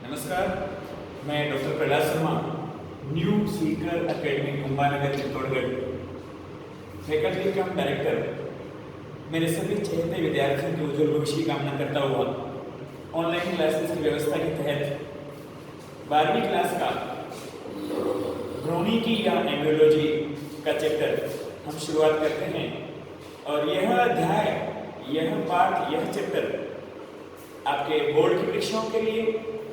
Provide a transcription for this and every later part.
नमस्कार, मैं doctor Prahlad Sharma, new Sikar academy Kumbhanagar Chittorgarh, faculty cum director. मेरे सभी चहेते विद्यार्थियों के उज्जवल भविष्य की कामना करता हुआ ऑनलाइन क्लासेस की व्यवस्था के तहत 12वीं क्लास का भ्रूणिकी या एम्ब्रियोलॉजी का चैप्टर हम शुरुआत करते हैं। और यह अध्याय, यह पाठ, यह चैप्टर आपके बोर्ड की परीक्षाओं के लिए,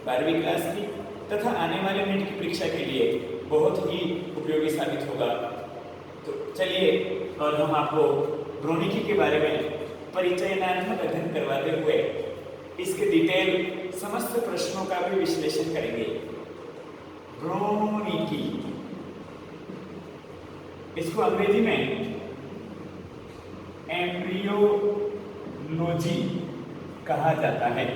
12वीं क्लास की तथा आने वाले नेट की परीक्षा के लिए बहुत ही उपयोगी साबित होगा। तो चलिए, और हम आपको भ्रूणिकी के बारे में परिचयात्मक अध्ययन करवाते हुए इसके डिटेल समस्त प्रश्नों का भी विश्लेषण करेंगे। भ्रूणिकी, इसको अंग्रेजी में एम्ब्रियोलॉजी कहा जाता है।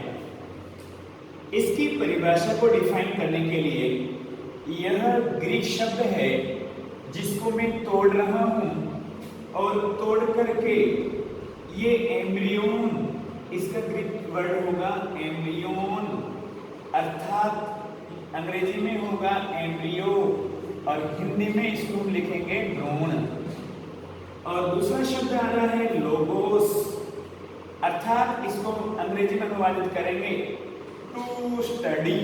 इसकी परिभाषा को डिफाइन करने के लिए यह ग्रीक शब्द है जिसको मैं तोड़ रहा हूं, और तोड़ करके ये एम्ब्रियोन, इसका ग्रीक वर्ड होगा एम्ब्रियोन, अर्थात अंग्रेजी में होगा एम्ब्रियो और हिंदी में इसको हम लिखेंगे भ्रूण। और दूसरा शब्द आ रहा है लोगोस, अर्थात इसको अंग्रेजी में अनुवादित करेंगे टू स्टडी,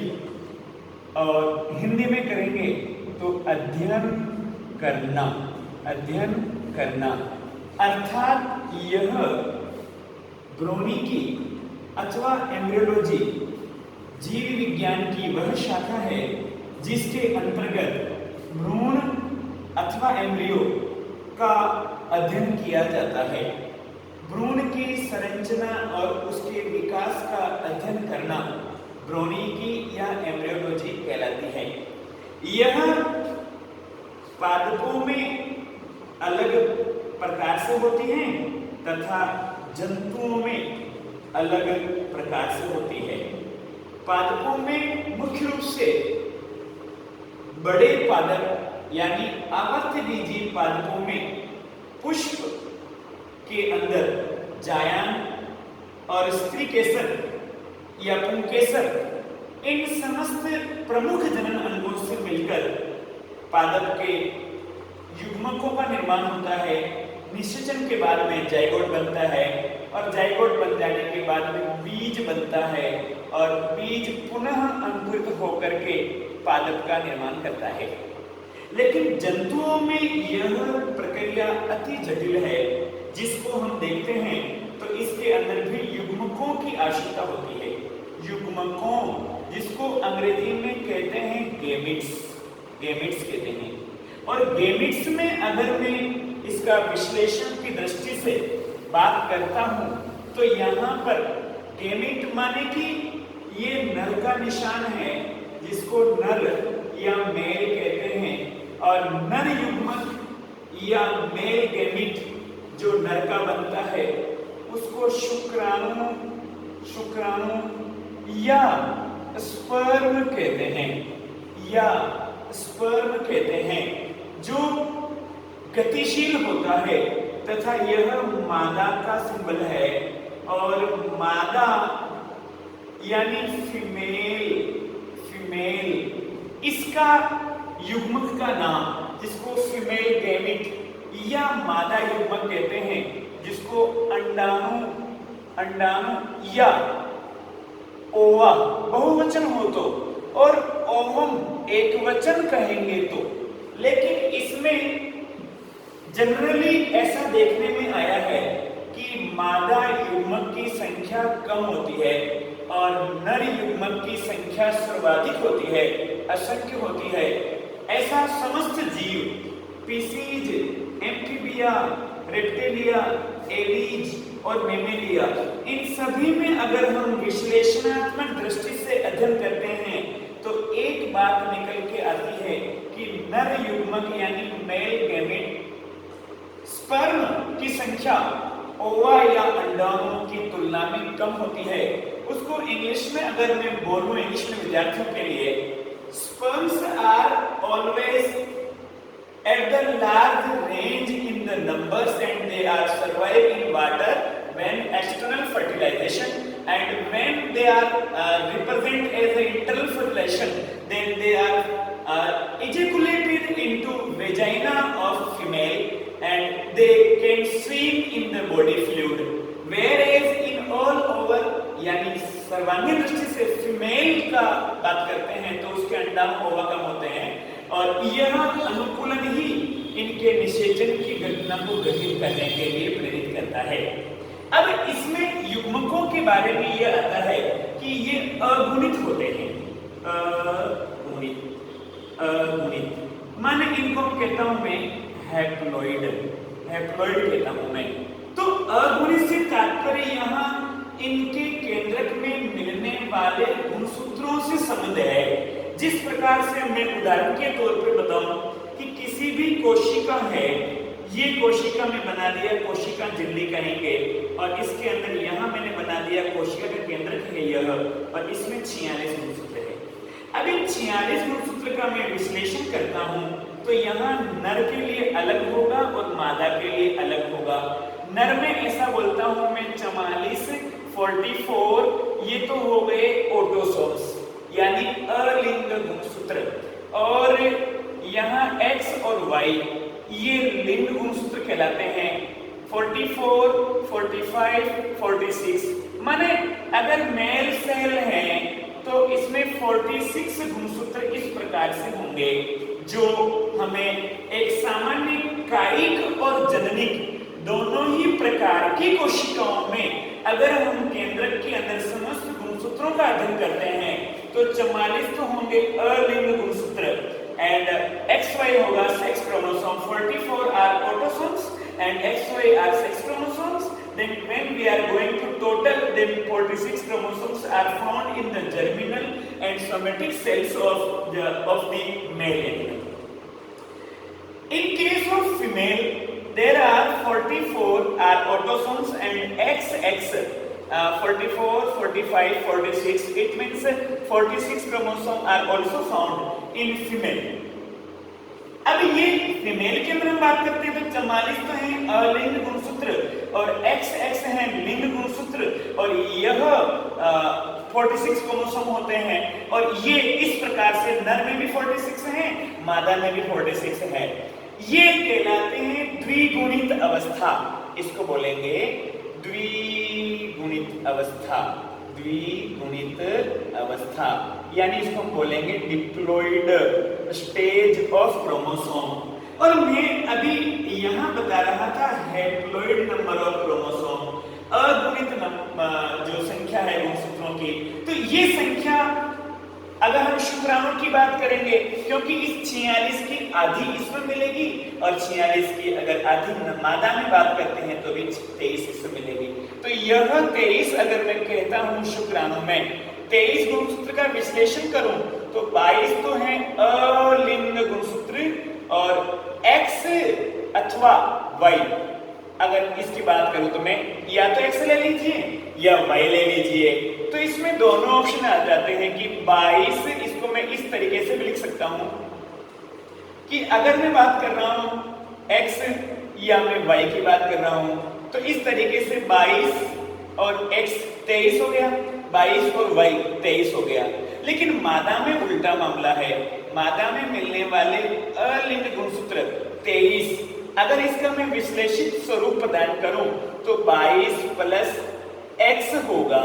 और हिंदी में करेंगे तो अध्ययन करना, अध्ययन करना। अर्थात यह भ्रूणिकी अथवा एम्ब्रियोलॉजी जीव विज्ञान की वह शाखा है जिसके अंतर्गत भ्रूण अथवा एम्ब्रियो का अध्ययन किया जाता है। भ्रूण की संरचना और उसके विकास का अध्ययन करना भ्रूणिकी या एम्ब्रियोलॉजी कहलाती है। यह पादपों में अलग प्रकार से होती है तथा जंतुओं में अलग प्रकार से होती है। पादपों में मुख्य रूप से बड़े पादप यानी आवर्तबीजी पादपों में पुष्प के अंदर जायान और स्त्री केसर या पुंकेसर, इन समस्त प्रमुख जनन अंगों से मिलकर पादप के युग्मकों का निर्माण होता है। निषेचन के बाद में जाइगोट बनता है, और जाइगोट बन जाने के बाद में बीज बनता है, और बीज पुनः अंकुरित होकर के पादप का निर्माण करता है। लेकिन जंतुओं में यह प्रक्रिया अति जटिल है, जिसको हम देखते हैं तो इसके अंदर भी युग्मकों की आवश्यकता होती है। युग्मकों, जिसको अंग्रेजी में कहते हैं गेमिट्स, गेमिट्स कहते हैं। और गेमिट्स में अगर मैं इसका विश्लेषण की दृष्टि से बात करता हूं तो यहाँ पर गेमिट माने कि ये नर का निशान है, जिसको नर या मेल कहते हैं। और नर युग्मक या मेल गेमिट जो नर का बनता है उसको शुक्राणु, शुक्राणु या स्पर्म कहते हैं, या स्पर्म कहते हैं, जो गतिशील होता है तथा यह मादा का सिंबल है। और मादा यानी फीमेल, फीमेल, इसका युग्मक का नाम, जिसको फीमेल गेमिट या मादा युग्मक कहते हैं, जिसको अंडाणु, अंडाणु या ओवा बहुवचन हो तो, और ओवम एकवचन कहेंगे तो। लेकिन इसमें जनरली ऐसा देखने में आया है कि मादा युग्मक की संख्या कम होती है और नर युग्मक की संख्या सर्वाधिक होती है, असंख्य होती है। ऐसा समस्त जीव, स्पीसीज, एम्फीबिया, रेप्टिलिया, एवीज और मेमेलिया, इन सभी में अगर हम विश्लेषणात्मक दृष्टि से अध्ययन करते हैं तो एक बात निकल के आती है कि नर युग्मक यानी मेल गेमिट स्पर्म की संख्या ओवा या अंडाणुओं की तुलना में कम होती है। उसको इंग्लिश में अगर मैं बोलूं, इंग्लिश में विद्यार्थियों के लिए, sperms are always at the large range in the numbers and they are survive in water when external fertilization and when they are represent as the internal fertilization का बात करते हैं तो उसके अंडाणु ओवा कम होते हैं और यह अनुकूलन ही इनके निषेचन की घटना को गठित करने के लिए प्रेरित करता है। अब इसमें युग्मकों के बारे में यह आता है कि ये अगुणित होते हैं। अगुणित माने इनको कहता हूं मैं हैप्लॉइड कहता हूं मैं। तो अगुणित से तात्पर्य यहाँ इनके केंद्रक में मिलने वाले गुणसूत्रों से संबंध है। जिस प्रकार से मैं उदाहरण के तौर पे बताऊं कि किसी भी कोशिका है, ये कोशिका में बना दिया कोशिका झिल्ली कहेंगे और इसके अंदर यहाँ मैंने बना दिया कोशिका का केंद्रक है यह और इसमें 46 गुणसूत्र है। अब इन 46 गुणसूत्र का मैं विश्लेषण करता हूँ तो यहाँ नर के लिए अलग होगा और मादा के लिए अलग होगा। नर में ऐसा बोलता हूँ मैं 44, 44 ये तो हो गए ऑटोसोम्स यानी अलिंग गुणसूत्र और यहाँ X और Y ये लिंग गुणसूत्र कहलाते हैं। 44, 45, 46 माने अगर मेल सेल है तो इसमें 46 गुणसूत्र इस प्रकार से होंगे जो हमें एक सामान्य कायिक और जननिक दोनों ही प्रकार की कोशिकाओं में अगर हम केंद्रक के अंदर समस्त गुणसूत्रों का अध्ययन करते हैं तो 44 तो होंगे अलिंग गुणसूत्र and XY होगा sex chromosome, 44 are autosomes and XY are sex chromosomes. Then when we are going to total, then 46 chromosomes are found in the germinal and somatic cells of the male animal. In case of female, there are 44 are autosomes and XX 44, 45, 46. It means 46 chromosomes are also found in female. अब ये female की अगर हम बात करते हैं तो 44 तो हैं अलिंग गुणसूत्र और XX हैं लिंग गुणसूत्र और यह 46 क्रोमोसोम होते हैं और ये इस प्रकार से नर में भी 46 हैं मादा में भी 46 हैं। ये कहलाते हैं द्विगुणित अवस्था। इसको बोलेंगे द्विगुणित अवस्था। द्विगुणित अवस्था यानी इसको हम बोलेंगे डिप्लॉइड स्टेज ऑफ क्रोमोसोम। और मैं अभी यहाँ बता रहा था हैप्लॉइड नंबर ऑफ क्रोमोसोम, अगुणित जो संख्या है गुणसूत्रों की। तो ये संख्या अगर हम शुक्राणु की बात करेंगे क्योंकि इस 46 की आधी इसमें मिलेगी और 46 की अगर आधी मादा में बात करते हैं तो भी 23 इसमें मिलेगी। तो यह 23 अगर मैं कहता हूं शुक्राणु में 23 गुणसूत्र का विश्लेषण करूं तो 22 तो हैं अलिंग गुणसूत्र और X अथवा Y। अगर इसकी बात करूं तो मैं या तो X ले लीजिए या Y ले लीजिए। तो इसमें दोनों ऑप्शन आ जाते हैं कि 22 इसको मैं इस तरीके से भी लिख सकता हूं कि अगर मैं बात कर रहा हूं X या मैं Y की बात कर रहा हूं तो इस तरीके से 22 और X 23 हो गया, 22 और Y 23 हो गया। लेकिन मादा में उल्टा मामला है। मादा में मिलने वाले अलिंग गुणसूत्र 23 अगर इसका मैं विश्लेषित स्वरूप प्रदान करूं तो 22 प्लस X होगा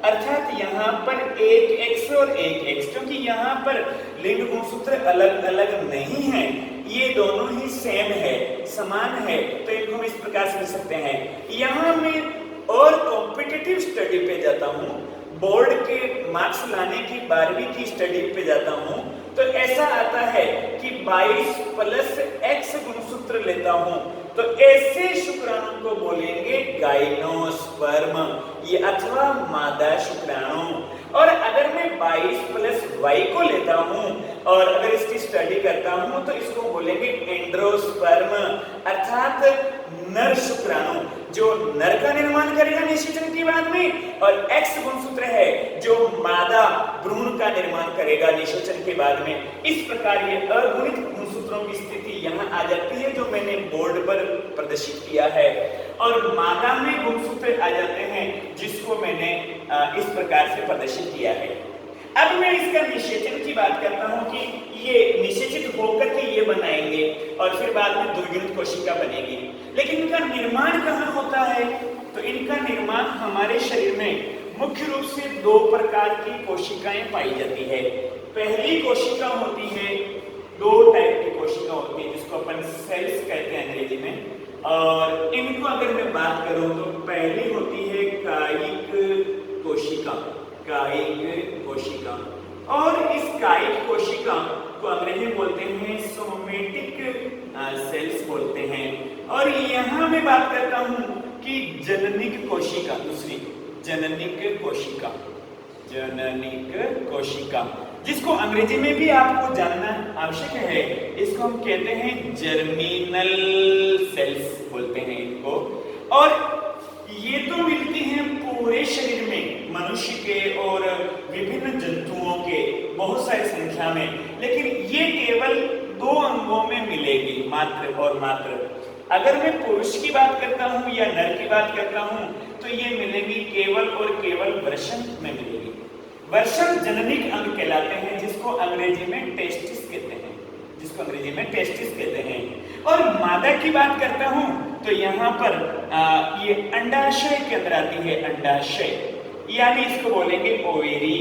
अर्थात यहाँ पर एक X और एक X क्योंकि यहाँ पर लिंग गुणसूत्र अलग अलग नहीं है, ये दोनों ही सेम है, समान है। तो इनको हम इस प्रकार से लिख सकते हैं। यहाँ मैं और कॉम्पिटिटिव स्टडी पे जाता हूँ, बोर्ड के मार्क्स लाने की 12वीं की स्टडी पे जाता हूँ तो ऐसा आता है कि 22 प्लस X गुणसूत्र लेता हूँ तो ऐसे शुक्राणु को बोलेंगे गाइनोस्पर्म ये अथवा मादा शुक्राणु। और अगर मैं 22 प्लस Y को लेता हूँ और अगर इसकी स्टडी करता हूँ तो इसको बोलेंगे एंड्रोस्पर्म अर्थात नर शुक्राणु जो नर का निर्माण करेगा निषेचन के बाद में और X गुणसूत्र है जो मादा भ्रूण का निर्माण करेगा निषेचन के बाद में। इस प्रकार ये अगुणित गुणसूत्रों की स्थिति यहाँ आ जाती है जो मैंने बोर्ड पर प्रदर्शित किया है और मादा में गुणसूत्र आ जाते हैं जिसको मैंने इस प्रकार से प्रदर्शित किया है। अब मैं इसका निषेचन की बात करता हूँ कि ये निषेचित होकर के ये बनाएंगे और फिर बाद में द्विगुणित कोशिका बनेगी। लेकिन इनका निर्माण कहाँ होता है? तो इनका निर्माण हमारे शरीर में मुख्य रूप से दो प्रकार की कोशिकाएं पाई जाती है। पहली कोशिका होती है, दो टाइप की कोशिका होती है जिसको अपन सेल्स कहते हैं अंग्रेजी में। और इनको अगर मैं बात करूं तो पहली होती है कायिक कोशिका, कायिक कोशिका। और इस कायिक कोशिका को अंग्रेजी में बोलते हैं सोमेटिक सेल्स बोलते हैं। और यहाँ मैं बात करता हूँ कि जननिक कोशिका, दूसरी जननिक कोशिका, जननिक कोशिका, जिसको अंग्रेजी में भी आपको जानना आवश्यक है। इसको हम कहते हैं जर्मिनल सेल्स बोलते हैं इनको। और ये तो मिलती हैं पूरे शरीर में, मनुष्य के और विभिन्न जंतुओं के बहुत सारी संख्या में, लेकिन ये केवल दो अंगों में मिलेगी, मात्र और मात्र। अगर मैं पुरुष की बात करता हूँ या नर की बात करता हूँ तो ये मिलेगी केवल और केवल वृषण में मिलेगी। वृषण जननिक अंग कहलाते हैं, जिसको अंग्रेजी में टेस्टिस कहते हैं, जिसको अंग्रेजी में टेस्टिस कहते हैं। और मादा की बात करता हूं तो यहाँ पर ये अंडाशय के अंदर आती है, अंडाशय, यानी इसको बोलेंगे ओवेरी,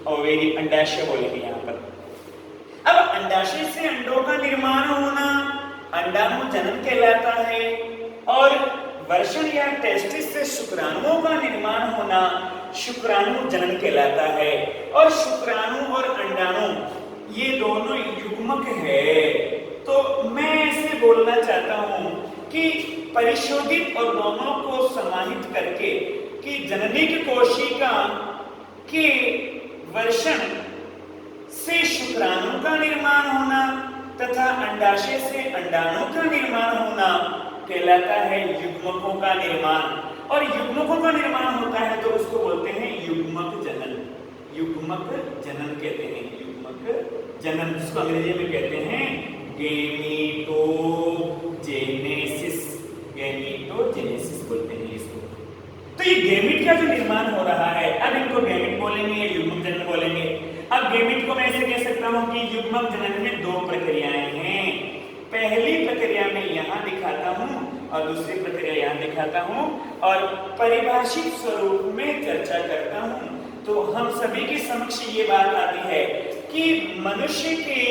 ओवेरी अंडाशय बोलेंगे यहाँ पर। अब अंडाशय से अंडों का निर्माण होना अंडाणु जनन कहलाता है। और वृषण या टेस्टिस से शुक्राणुओं का निर्माण होना शुक्राणु जनन कहलाता है। और शुक्राणु और अंडाणु ये दोनों युग्मक है। तो मैं ऐसे बोलना चाहता हूं कि परिशोधित और दोनों को समाहित करके कि जननिक कोशिका के वृषण से शुक्राणु का निर्माण होना तथा अंडाशय से अंडाणु का निर्माण होना कहलाता है युग्मकों का निर्माण। और युग्मकों का निर्माण होता है तो उसको बोलते हैं युग्मक जनन, युग्मक जनन कहते हैं, युग्मक जनन, जिसको अंग्रेजी में कहते हैं गेमीटोजेनेसिस, गेमीटोजेनेसिस बोलते हैं इसको। तो ये गेमीट का जो निर्माण हो रहा है, अब इनको गेमीट बोलेंगे, युग्मक जनन बोलेंगे। अब गेमीट को मैं ऐसे कह सकता हूं कि युग्मक जनन में दो प्रक्रियाएं हैं। पहली प्रक्रिया में यहाँ दिखाता हूँ और दूसरी प्रक्रिया यहाँ दिखाता हूँ और परिभाषित स्वरूप में चर्चा करता हूँ। तो हम सभी के समक्ष ये बात आती है कि मनुष्य के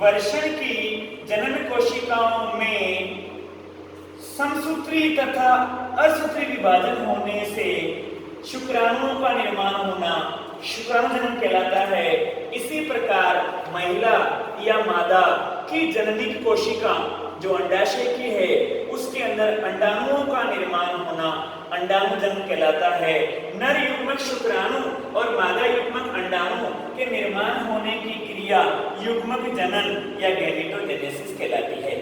वृषण की जनन कोशिकाओं में समसूत्री तथा असूत्री विभाजन होने से शुक्राणुओं का निर्माण होना शुक्राणु जनन कहलाता है। इसी प्रकार महिला या मादा की जननिक कोशिका जो अंडाशय की है उसके अंदर अंडाणुओं का निर्माण होना अंडाणु जनन कहलाता है। नर युग्मक शुक्राणु और मादा युग्मक अंडाणु के निर्माण होने की क्रिया युग्मक जनन या गैमेटोजेनेसिस कहलाती है।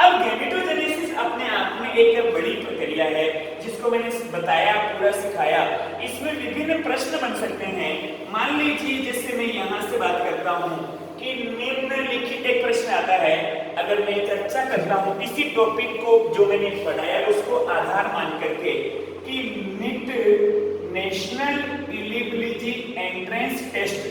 अब गैमेटोजेनेसिस अपने आप में एक बड़ी प्रक्रिया है जिसको मैंने बताया, पूरा सिखाया। इसमें विभिन्न प्रश्न बन सकते हैं। मान लीजिए जैसे मैं यहाँ से बात करता हूँ कि निम्नलिखित एक प्रश्न आता है, अगर मैं चर्चा करता हूँ इसी टॉपिक को जो मैंने पढ़ाया उसको आधार मान करके कि NEET national eligibility entrance test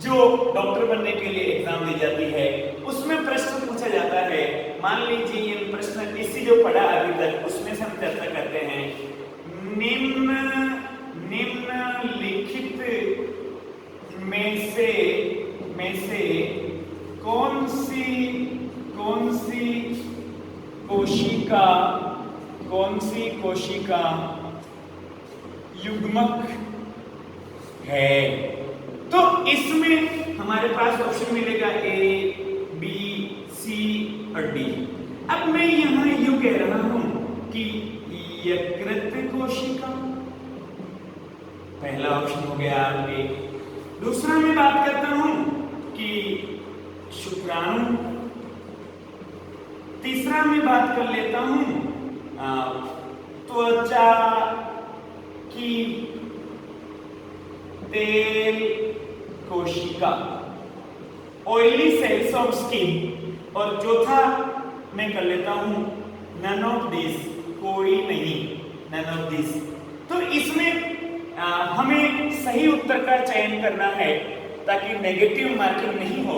जो डॉक्टर बनने के लिए एग्जाम दी जाती है उसमें प्रश्न पूछा जाता है। मान लीजिए ये प्रश्न इसी जो पढ़ा अभी तक उसमें से हम चर्चा करते हैं। निम्नलिखित में से कौन सी कोशिका युग्मक है। तो इसमें हमारे पास ऑप्शन मिलेगा ए, बी, सी और डी। अब मैं यहाँ यूं कह रहा हूं कि यकृत कोशिका पहला ऑप्शन हो गया आपके। दूसरा मैं बात करता हूं कि शुक्राणु। तीसरा मैं बात कर लेता हूं त्वचा की तेल कोशिका, ऑयली सेल्स ऑफ स्किन। और चौथा मैं कर लेता हूं नन ऑफ दिस, कोई नहीं, नन ऑफ दिस। तो इसमें हमें सही उत्तर का चयन करना है ताकि नेगेटिव मार्किंग नहीं हो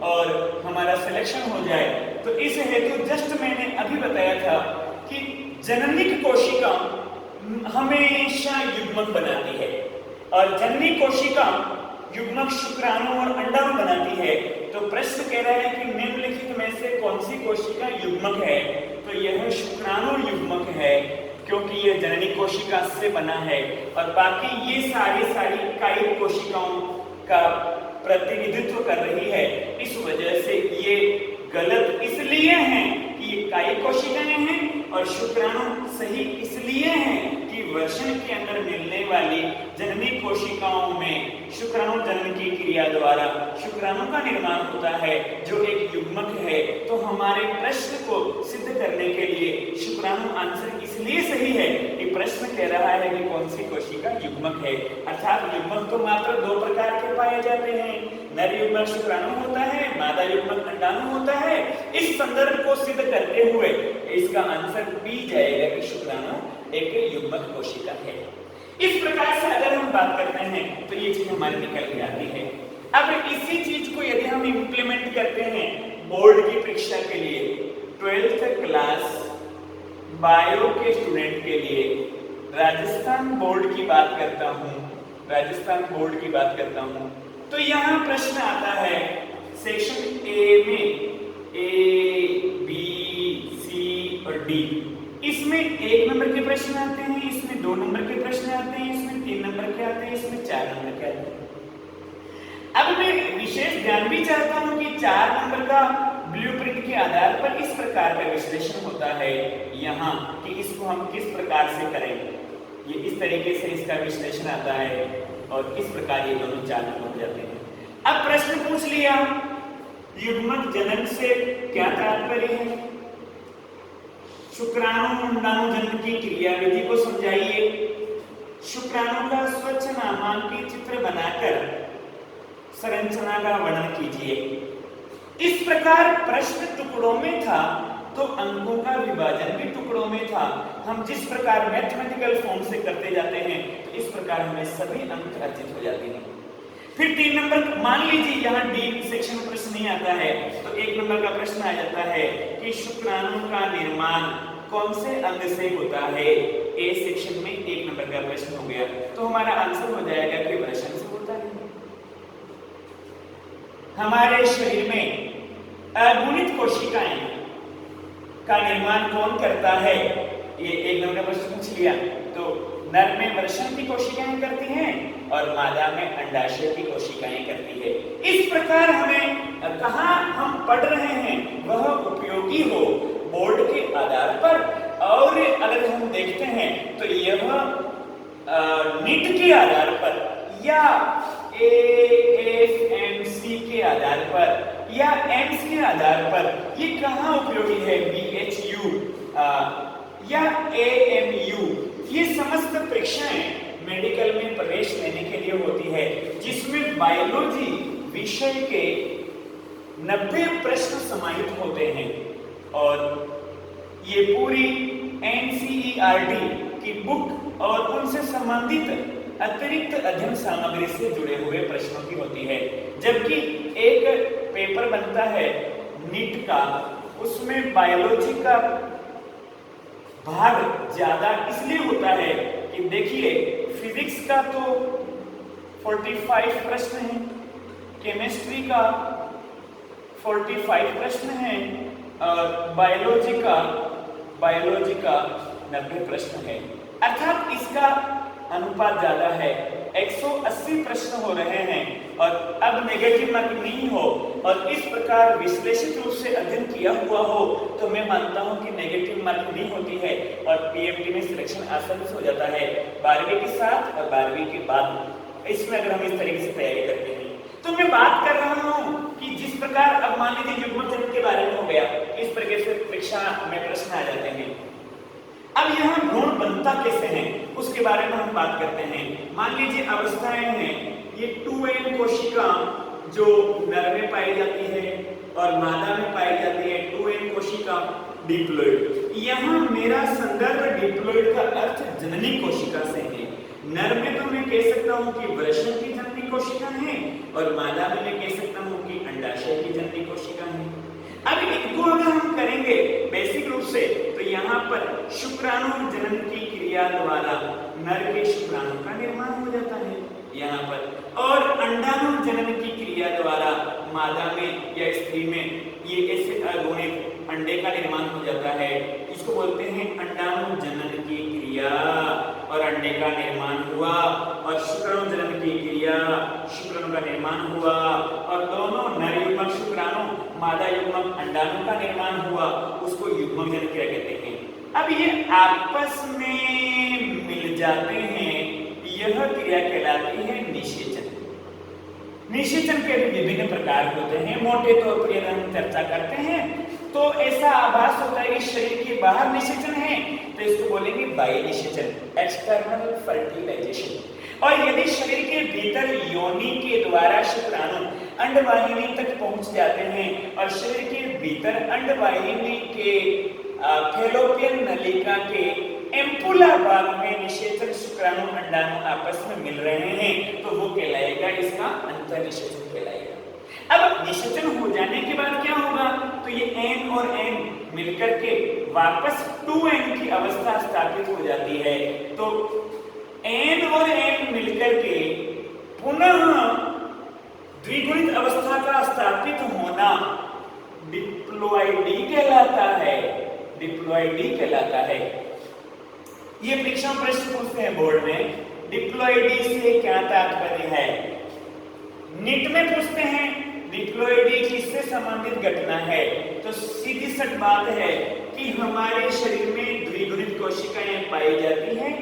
और हमारा सिलेक्शन हो जाए। तो इस हेतु जस्ट मैंने अभी बताया था कि जननिक कोशिका हमेशा युग्मक बनाती है और जननी कोशिका युग्मक शुक्राणु और अंडाणु बनाती है। तो प्रश्न कह रहा है कि निम्नलिखित में से कौन सी कोशिका युग्मक है? तो यह शुक्राणु युग्मक है, क्योंकि यह जननी कोशिका से बना है और बाकी ये सारी इकाई कोशिकाओं का प्रतिनिधित्व कर रही है। इस वजह से ये गलत इसलिए हैं कि ये इकाई कोशिकाएं हैं और शुक्राणु सही इसलिए हैं कि वृषण के अंदर मिलने वाली जननी कोशिकाओं में शुक्राणु जनन की क्रिया द्वारा शुक्राणु का निर्माण होता है, जो एक युग्मक है। तो हमारे प्रश्न को सिद्ध करने के लिए शुक्राणु आंसर इसलिए सही है कि प्रश्न कह रहा है कि कौन सी कोशिका युग्मक है। अर्थात युग्मक तो मात्र दो प्रकार के पाए जाते हैं, नर युग्मक शुक्राणु होता है, मादा युग्मक अंडाणु होता है। इस संदर्भ को सिद्ध करते हुए इसका आंसर बी जाएगा कि शुक्राणु एक युग्मक कोशिका है। इस प्रकार से अगर हम बात करते हैं तो ये चीज हमारी निकल के आती है। अब इसी चीज को यदि हम इंप्लीमेंट करते हैं बोर्ड की परीक्षा के लिए, 12th क्लास बायो के स्टूडेंट के लिए राजस्थान बोर्ड की बात करता हूं, तो यहाँ प्रश्न आता है सेक्शन ए में ए, बी, सी और डी। इसमें 1 नंबर के प्रश्न आते हैं, इसमें 2 नंबर के प्रश्न आते हैं, इसमें 3 नंबर के आते हैं, इसमें 4 नंबर के आते हैं। अब मैं विशेष ध्यान भी चाहता हूं कि 4 नंबर का ब्लूप्रिंट के आधार पर इस प्रकार का विश्लेषण होता है यहाँ कि इसको हम किस प्रकार से करें। ये इस तरीके से इसका विश्लेषण आता है और इस प्रकार ये दोनों 4 नंबर हो जाते हैं। अब प्रश्न पूछ लिया युग्मक जनन से क्या तात्पर्य है, शुक्राणु अंडाणु जनन की क्रियाविधि को समझाइए, शुक्राणु का स्वच्छ नामांकित चित्र बनाकर संरचना का वर्णन कीजिए। इस प्रकार प्रश्न टुकड़ों में था तो अंकों का विभाजन भी टुकड़ों में था। हम जिस प्रकार मैथमेटिकल फॉर्म से करते जाते हैं तो इस प्रकार हमें सभी अंक अर्जित हो जाते हैं। फिर 3 नंबर, मान लीजिए यहाँ डी सेक्शन में प्रश्न नहीं आता है तो 1 नंबर का प्रश्न आ जाता है कि शुक्राणु का निर्माण कौन से अंग से होता है। ए सेक्शन में 1 नंबर का प्रश्न हो गया, तो हमारा आंसर हो जाएगा कि वृषण से होता है। हमारे शरीर में अगुणित कोशिकाएं का निर्माण कौन करता है, ये 1 नंबर का प्रश्न पूछ लिया। तो नर में वृषण की कोशिकाएं करती हैं और मादा में अंडाशय की कोशिकाएं करती है। इस प्रकार हमें कहाँ हम पढ़ रहे हैं वह उपयोगी हो बोर्ड के आधार पर। और अगर हम देखते हैं तो यह नीट के आधार पर या AFMC के आधार पर या एम्स के आधार पर ये कहाँ उपयोगी है, BHU या AMU। ये समस्त परीक्षाएं मेडिकल में प्रवेश लेने के लिए होती है, जिसमें बायोलॉजी विषय के 90 प्रश्न समाहित होते हैं और ये पूरी NCERT की बुक और उनसे संबंधित अतिरिक्त अध्ययन सामग्री से जुड़े हुए प्रश्नों की होती है। जबकि एक पेपर बनता है नीट का, उसमें बायोलॉजी का भाग ज्यादा इसलिए होता है कि देखिए फिजिक्स का तो 45 प्रश्न है, केमिस्ट्री का 45 प्रश्न है और बायोलॉजी का 90 प्रश्न है। अर्थात इसका अनुपात ज्यादा है, 180 प्रश्न हो रहे हैं और अब नेगेटिव मार्किंग नहीं हो और इस प्रकार विश्लेषित रूप से अध्ययन किया हुआ हो तो मैं मानता हूं कि नेगेटिव मार्किंग नहीं होती है और पीएमटी में सिलेक्शन आसानी से हो जाता है 12वीं के साथ और 12वीं के बाद। इसमें अगर हम इस तरीके से तैयारी करते हैं तो मैं बात कर रहा हूं कि जिस प्रकार अब मान लीजिए युग्मक जनन के बारे में हो गया, इस प्रकार से परीक्षा में प्रश्न आ जाते हैं। अब यहाँ भ्रूण बनता कैसे है उसके बारे में हम बात करते हैं। मान लीजिए अवस्थाएं हैं, ये 2N कोशिका जो नर में पाई जाती है और मादा में पाई जाती है, 2N कोशिका डिप्लॉइड। यहाँ मेरा संदर्भ डिप्लॉइड का अर्थ जननी कोशिका से है। नर में तो मैं कह सकता हूँ कि वृषण की जननी कोशिका है और मादा में मैं कह सकता हूँ कि अंडाशय की जननी कोशिका है। अब इनको अगर हम करेंगे बेसिक रूप से, तो यहाँ पर शुक्राणु जनन की क्रिया द्वारा नर के शुक्राणु का निर्माण हो जाता है यहाँ पर, और अंडाणु जनन की क्रिया द्वारा मादा में या स्त्री में ये ऐसे अगुणित अंडे का निर्माण हो जाता है। इसको बोलते हैं अंडाणु जनन की क्रिया, और अंडे का निर्माण हुआ, और शुक्राणु जनन की क्रिया, शुक्राणु का निर्माण हुआ, और दोनों नर युग्मक शुक्राणु मादा युग्मक अंडाणु का निर्माण हुआ, उसको युग्मक जनन क्रिया कहते हैं। अब ये आपस में मिल जाते हैं, यह क्रिया कहलाती है निषेचन। निषेचन के भी विभिन्न प्रकार होते हैं, मोटे तौर पर यदि हम चर्चा करते हैं तो ऐसा आभास होता है कि शरीर के बाहर निषेचन है, तो इसको बोलेंगे बाह्य निषेचन, एक्सटर्नल फर्टिलाइजेशन। और यदि शरीर के भीतर योनि के द्वारा शुक्राणु अंडवाहिनी तक पहुंच जाते हैं, और शरीर के भीतर अंडवाहिनी के फैलोपियन नलिका के एम्पुला भाग में निषेचन शुक्राणु अंडाणु आपस में मिल रहे हैं, तो वो कहलाएगा, इसका अंतर निषेचन कहलाएगा। अब निषेचन हो जाने के बाद क्या होगा, तो ये N और N मिलकर के वापस 2N की अवस्था स्थापित हो जाती है। तो N और N मिलकर के पुनः द्विगुणित अवस्था का स्थापित होना डिप्लॉइडी कहलाता है, डिप्लॉइडी कहलाता है। ये परीक्षा प्रश्न पूछते हैं बोर्ड में, डिप्लॉइडी से क्या तात्पर्य है। नीट में पूछते हैं डिप्लॉइडी किससे संबंधित घटना है, तो सीधी सट बात है कि हमारे शरीर में द्विगुणित कोशिकाएं पाई जाती हैं।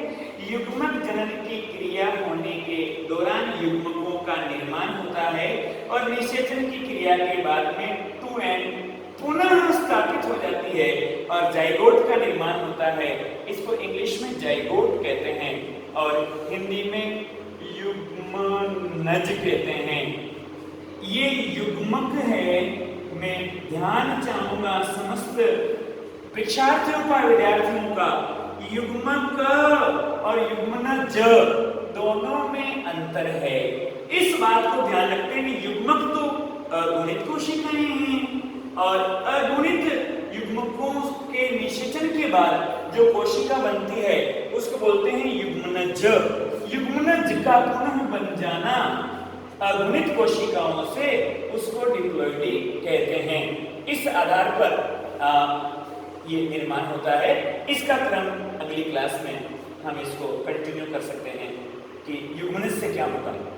युग्मक जनन की क्रिया होने के दौरान युग्मकों का निर्माण होता है, और निषेचन की क्रिया के बाद में 2N पुनः स्थापित हो जाती है, और जाइगोट का निर्माण होता है। इसको इंग्लिश में जाइगोट कहते हैं, और हिंदी में युग्मनज कहते हैं। ये युग्मक है, मैं ध्यान चाहूंगा समस्त परीक्षार्थियों का, विद्यार्थियों का, युग्मक और युग्मनज दोनों में अंतर है। इस बात को ध्यान रखते हैं कि युग्मक तो अगुणित कोशिकाएं हैं, और अगुणित युग्मकों के निषेचन के बाद जो कोशिका बनती है उसको बोलते हैं युग्मनज। युग्मनज का पुनः बन जाना अगुणित कोशिकाओं से, उसको डिप्लॉइडी कहते हैं। इस आधार पर ये निर्माण होता है। इसका क्रम अगली क्लास में हम इसको कंटिन्यू कर सकते हैं कि युग्मनज से क्या होता है।